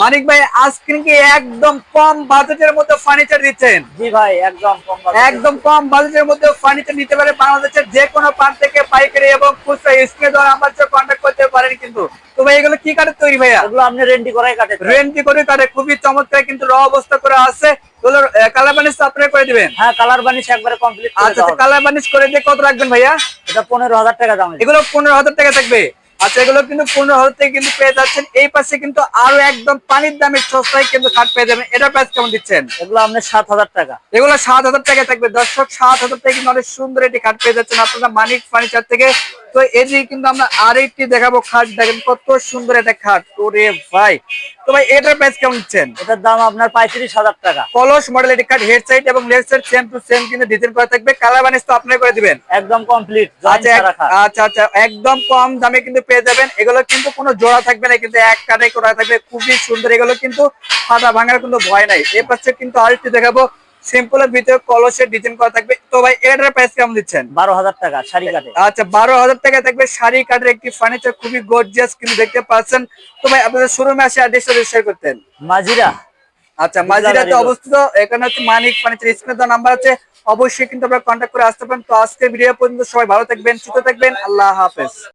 মানিক ভাই আজকে কি একদম কম বাজেটের মধ্যে ফার্নিচার দিচ্ছেন? জি ভাই, একদম কম বাজেট। একদম কম বাজেটের মধ্যে ফার্নিচার নিতে পারে বাংলাদেশের যে কোনো প্রান্ত থেকে পাইকারি এবং খুচরা স্ক্রিনে দেওয়া নাম্বার সাথে কন্ট্যাক্ট করতে পারেন কিন্তু। তো ভাই এগুলো কি কাঠের তৈরি ভাইয়া? এগুলো আপনি রেন্টি করাই কাটে। রেন্টি করে কাঠে, খুবই চমৎকার কিন্তু র অবস্থা করে আছে। এগুলোর কালার বানিশ আপনারা করে দিবেন? হ্যাঁ, কালার বানিশ একবারে কমপ্লিট করে আচ্ছা, দাও। কালার বানিশ করে দিয়ে কত রাখবেন ভাইয়া? এটা 15,000 টাকা দাম। এগুলো 15,000 টাকা থাকবে। আচ্ছা, এগুলো কিন্তু 15,000 টাকা কিন্তু পেয়ে যাচ্ছেন। এই পাশে কিন্তু আরো একদম পানির দামে সস্তায় কিন্তু খাট পেয়ে যাবেন। এটা প্রাইস কেমন দিচ্ছেন? এগুলো আপনি 7,000 টাকা। এগুলো 7,000 টাকা থাকবে দর্শক। 7,000 টাকা কিন্তু অনেক সুন্দর একটি খাট পেয়ে যাচ্ছেন আপনারা মানিক ফার্নিচার থেকে। তো এদিকে কিন্তু আমরা আরেকটি দেখাবো খাট, দেখেন কত সুন্দর একটা খাট। ওরে ভাই, তো ভাই এটার প্রাইস কেমন দিচ্ছেন? এটার দাম আপনার 35,000 টাকা। কলস মডেল এটি খাট, হেড সাইড এবং left side same to same কিন্তু ডিজাইন করা থাকবে। কালার বানিশ তো আপনারা করে দিবেন? একদম কমপ্লিট। আচ্ছা আচ্ছা, একদম কম দামে কিন্তু পেয়ে যাবেন। এগুলো কিন্তু কোনো জোড়া থাকবে না, কিন্তু এক কাঠে করা থাকবে, খুবই সুন্দর। এগুলো কিন্তু ফাটা ভাঙার কোনো ভয় নাই। এই পাশে কিন্তু আরেকটি দেখাবো সিম্পলের ভিতরে কলসের ডিজাইন করা থাকবে। তো ভাই এটার প্রাইস কেমন দিচ্ছেন? 12,000 টাকা শাড়ি কাটে। আচ্ছা, 12,000 টাকা থাকবে শাড়ি কাঠের একটি ফার্নিচার, খুবই গর্জিয়াস কিন্তু দেখতে পাচ্ছেন। তো ভাই আপনাদের শোরুমে আসে অ্যাড্রেসটা শেয়ার করতেন। মাজিরা। আচ্ছা, মাজিরাতে অবস্থিত। এখানে হচ্ছে মানিক ফার্নিচার, স্ক্রিনে দেওয়া নাম্বার আছে, অবশ্যই কিন্তু আপনারা কন্ট্যাক্ট করে আসতে পারেন। তো আজকের ভিডিও পর্যন্ত সবাই ভালো থাকবেন, সুস্থ থাকবেন, আল্লাহ হাফেজ।